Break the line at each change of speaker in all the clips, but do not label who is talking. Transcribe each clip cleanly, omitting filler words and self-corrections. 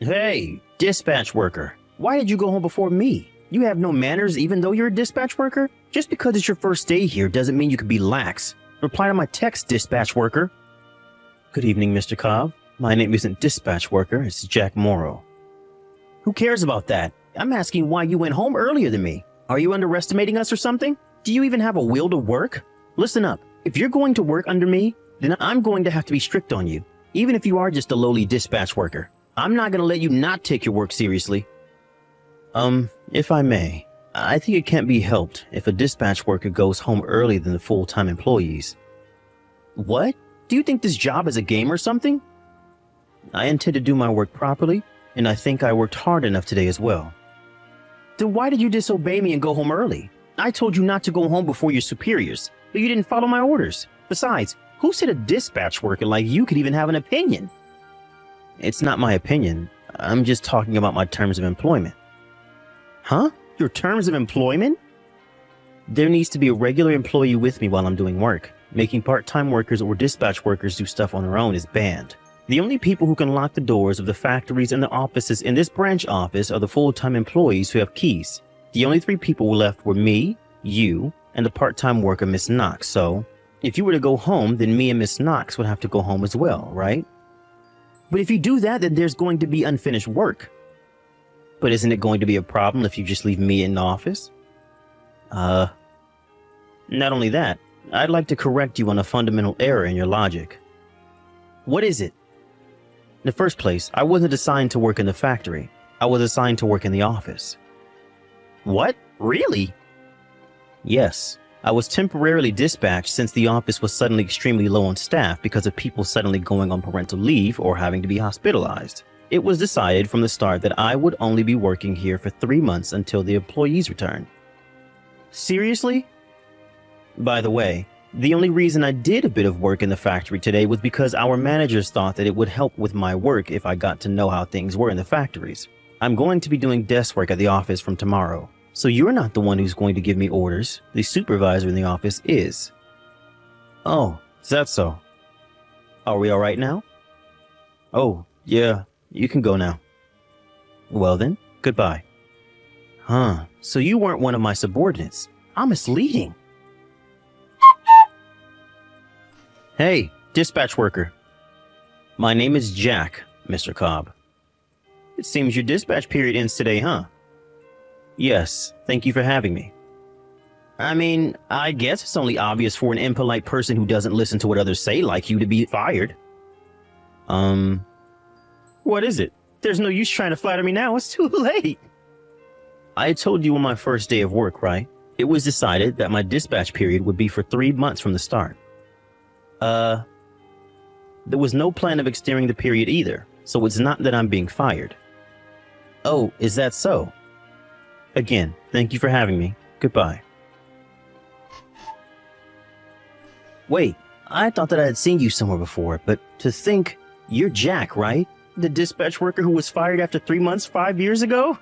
Hey, dispatch worker. Why did you go home before me? You have no manners even though you're a dispatch worker? Just because it's your first day here doesn't mean you can be lax. Reply to my text, dispatch worker. Good evening, Mr. Cobb. My name isn't dispatch worker, it's Jack Morrow. Who cares about that? I'm asking why you went home earlier than me. Are you underestimating us or something? Do you even have a will to work? Listen up. If you're going to work under me, then I'm going to have to be strict on you, even if you are just a lowly dispatch worker. I'm not going to let you not take your work seriously. If I may, I think it can't be helped if a dispatch worker goes home earlier than the full-time employees. What? Do you think this job is a game or something? I intend to do my work properly, and I think I worked hard enough today as well. Then why did you disobey me and go home early? I told you not to go home before your superiors, but you didn't follow my orders. Besides, who said a dispatch worker like you could even have an opinion? It's not my opinion. I'm just talking about my terms of employment. Huh? Your terms of employment? There needs to be a regular employee with me while I'm doing work. Making part-time workers or dispatch workers do stuff on their own is banned. The only people who can lock the doors of the factories and the offices in this branch office are the full-time employees who have keys. The only 3 people left were me, you, and the part-time worker, Miss Knox. So, if you were to go home, then me and Miss Knox would have to go home as well, right? But if you do that, then there's going to be unfinished work. But isn't it going to be a problem if you just leave me in the office? Not only that, I'd like to correct you on a fundamental error in your logic. What is it? In the first place, I wasn't assigned to work in the factory. I was assigned to work in the office. What? Really? Yes. I was temporarily dispatched since the office was suddenly extremely low on staff because of people suddenly going on parental leave or having to be hospitalized. It was decided from the start that I would only be working here for 3 months until the employees returned. Seriously? By the way, the only reason I did a bit of work in the factory today was because our managers thought that it would help with my work if I got to know how things were in the factories. I'm going to be doing desk work at the office from tomorrow. So you're not the one who's going to give me orders. The supervisor in the office is. Oh, is that so? Are we all right now? Oh, yeah, you can go now. Well then, goodbye. Huh, so you weren't one of my subordinates. I'm misleading. Hey, dispatch worker. My name is Jack, Mr. Cobb. It seems your dispatch period ends today, huh? Yes, thank you for having me. I mean, I guess it's only obvious for an impolite person who doesn't listen to what others say like you to be fired. What is it? There's no use trying to flatter me now, it's too late. I told you on my first day of work, right? It was decided that my dispatch period would be for 3 months from the start. There was no plan of extending the period either, so it's not that I'm being fired. Oh, is that so? Again, thank you for having me. Goodbye. Wait, I thought that I had seen you somewhere before, but to think, you're Jack, right? The dispatch worker who was fired after 3 months 5 years ago?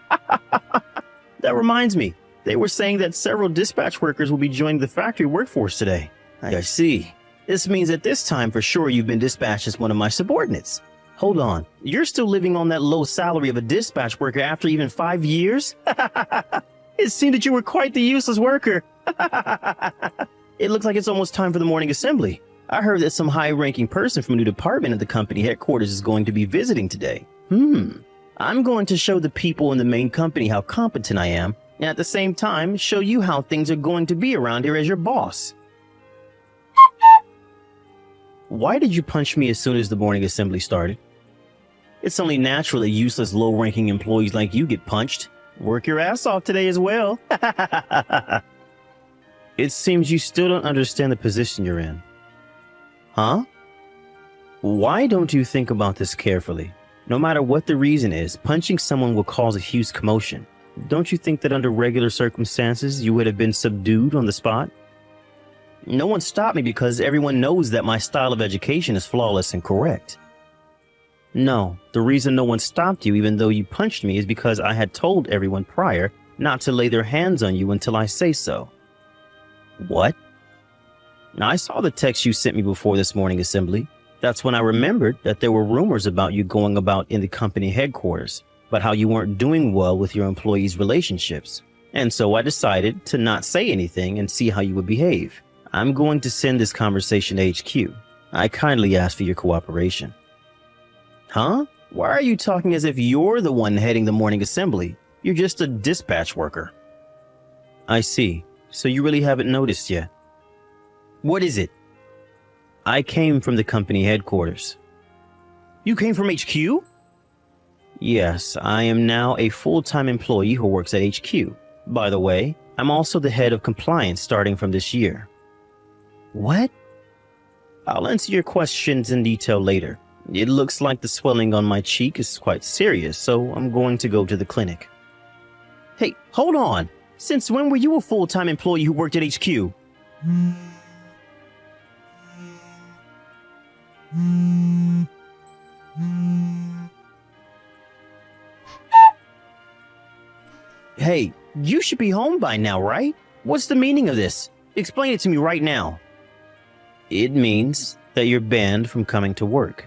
That reminds me, they were saying that several dispatch workers will be joining the factory workforce today. I see. This means that this time for sure you've been dispatched as one of my subordinates. Hold on, you're still living on that low salary of a dispatch worker after even 5 years? It seemed that you were quite the useless worker. It looks like it's almost time for the morning assembly. I heard that some high-ranking person from a new department at the company headquarters is going to be visiting today. I'm going to show the people in the main company how competent I am, and at the same time show you how things are going to be around here as your boss. Why did you punch me as soon as the morning assembly started? It's only natural that useless low-ranking employees like you get punched. Work your ass off today as well. It seems you still don't understand the position you're in. Huh? Why don't you think about this carefully? No matter what the reason is, punching someone will cause a huge commotion. Don't you think that under regular circumstances you would have been subdued on the spot? No one stopped me because everyone knows that my style of education is flawless and correct. No, the reason no one stopped you even though you punched me is because I had told everyone prior not to lay their hands on you until I say so. What? Now, I saw the text you sent me before this morning assembly. That's when I remembered that there were rumors about you going about in the company headquarters, but how you weren't doing well with your employees' relationships. And so I decided to not say anything and see how you would behave. I'm going to send this conversation to HQ. I kindly ask for your cooperation. Huh? Why are you talking as if you're the one heading the morning assembly? You're just a dispatch worker. I see. So you really haven't noticed yet. What is it? I came from the company headquarters. You came from HQ? Yes, I am now a full-time employee who works at HQ. By the way, I'm also the head of compliance starting from this year. What? I'll answer your questions in detail later. It looks like the swelling on my cheek is quite serious, so I'm going to go to the clinic. Hey, hold on! Since when were you a full-time employee who worked at HQ? Hey, you should be home by now, right? What's the meaning of this? Explain it to me right now. It means that you're banned from coming to work.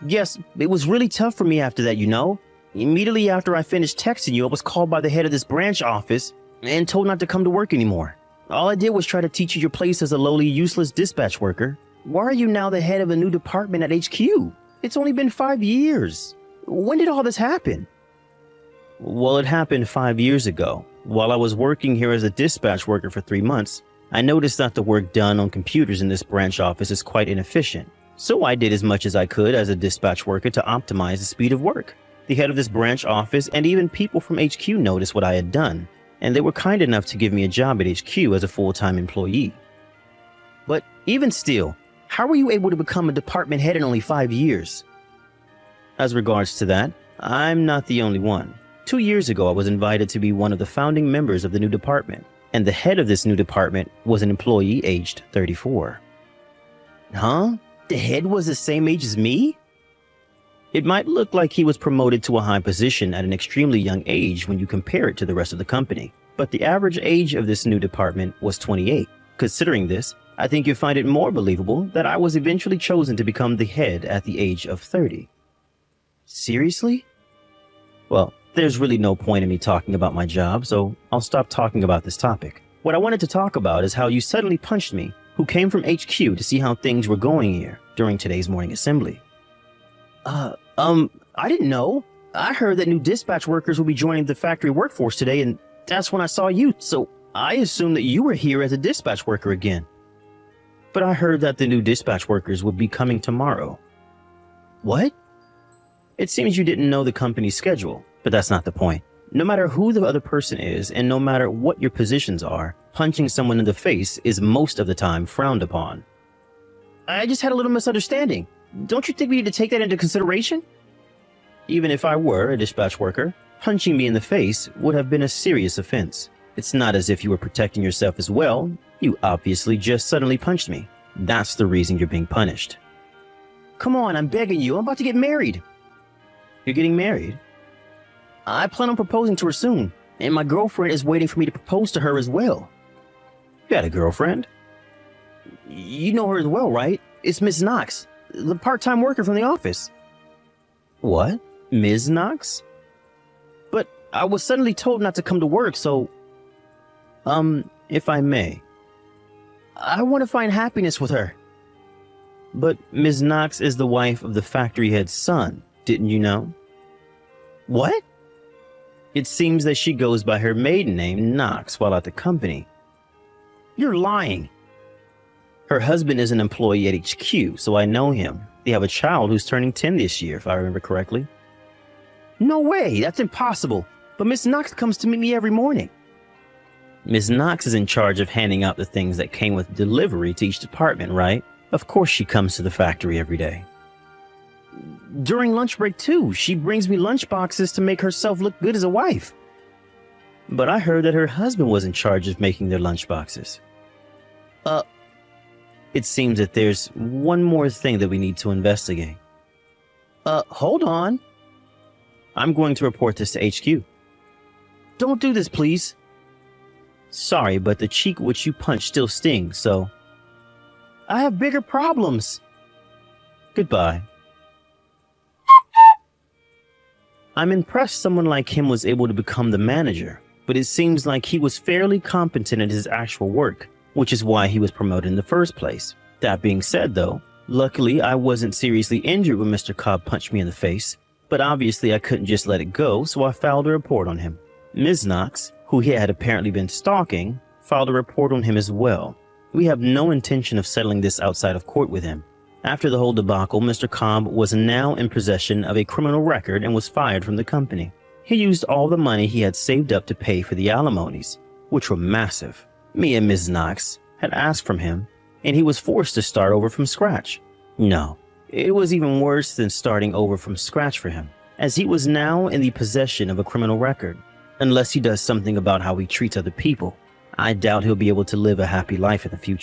Yes, it was really tough for me after that, you know. Immediately after I finished texting you, I was called by the head of this branch office and told not to come to work anymore. All I did was try to teach you your place as a lowly, useless dispatch worker. Why are you now the head of a new department at HQ? It's only been 5 years. When did all this happen? Well, it happened 5 years ago. While I was working here as a dispatch worker for 3 months, I noticed that the work done on computers in this branch office is quite inefficient. So I did as much as I could as a dispatch worker to optimize the speed of work. The head of this branch office and even people from HQ noticed what I had done, and they were kind enough to give me a job at HQ as a full-time employee. But even still, how were you able to become a department head in only 5 years? As regards to that, I'm not the only one. 2 years ago, I was invited to be one of the founding members of the new department, and the head of this new department was an employee aged 34. Huh? The head was the same age as me? It might look like he was promoted to a high position at an extremely young age when you compare it to the rest of the company, but the average age of this new department was 28. Considering this, I think you find it more believable that I was eventually chosen to become the head at the age of 30. Seriously? Well, there's really no point in me talking about my job, so I'll stop talking about this topic. What I wanted to talk about is how you suddenly punched me, who came from HQ to see how things were going here during today's morning assembly. I didn't know. I heard that new dispatch workers will be joining the factory workforce today, and that's when I saw you, so I assumed that you were here as a dispatch worker again. But I heard that the new dispatch workers would be coming tomorrow. What? It seems you didn't know the company's schedule, but that's not the point. No matter who the other person is, and no matter what your positions are, punching someone in the face is most of the time frowned upon. I just had a little misunderstanding. Don't you think we need to take that into consideration? Even if I were a dispatch worker, punching me in the face would have been a serious offense. It's not as if you were protecting yourself as well. You obviously just suddenly punched me. That's the reason you're being punished. Come on, I'm begging you. I'm about to get married. You're getting married? I plan on proposing to her soon, and my girlfriend is waiting for me to propose to her as well. You had a girlfriend? You know her as well, right? It's Miss Knox, the part-time worker from the office. What? Ms. Knox? But I was suddenly told not to come to work, so... if I may. I want to find happiness with her. But Ms. Knox is the wife of the factory head's son, didn't you know? What? It seems that she goes by her maiden name, Knox, while at the company. You're lying. Her husband is an employee at HQ, so I know him. They have a child who's turning 10 this year, if I remember correctly. No way, that's impossible. But Miss Knox comes to meet me every morning. Miss Knox is in charge of handing out the things that came with delivery to each department, right? Of course she comes to the factory every day. During lunch break too, she brings me lunch boxes to make herself look good as a wife. But I heard that her husband was in charge of making their lunch boxes. It seems that there's one more thing that we need to investigate. Hold on. I'm going to report this to HQ. Don't do this, please. Sorry, but the cheek which you punched still stings, so... I have bigger problems. Goodbye. I'm impressed someone like him was able to become the manager, but it seems like he was fairly competent at his actual work, which is why he was promoted in the first place. That being said though, luckily I wasn't seriously injured when Mr. Cobb punched me in the face, but obviously I couldn't just let it go, so I filed a report on him. Ms. Knox, who he had apparently been stalking, filed a report on him as well. We have no intention of settling this outside of court with him. After the whole debacle, Mr. Cobb was now in possession of a criminal record and was fired from the company. He used all the money he had saved up to pay for the alimonies, which were massive. Me and Ms. Knox had asked from him, and he was forced to start over from scratch. No, it was even worse than starting over from scratch for him, as he was now in the possession of a criminal record. Unless he does something about how he treats other people, I doubt he'll be able to live a happy life in the future.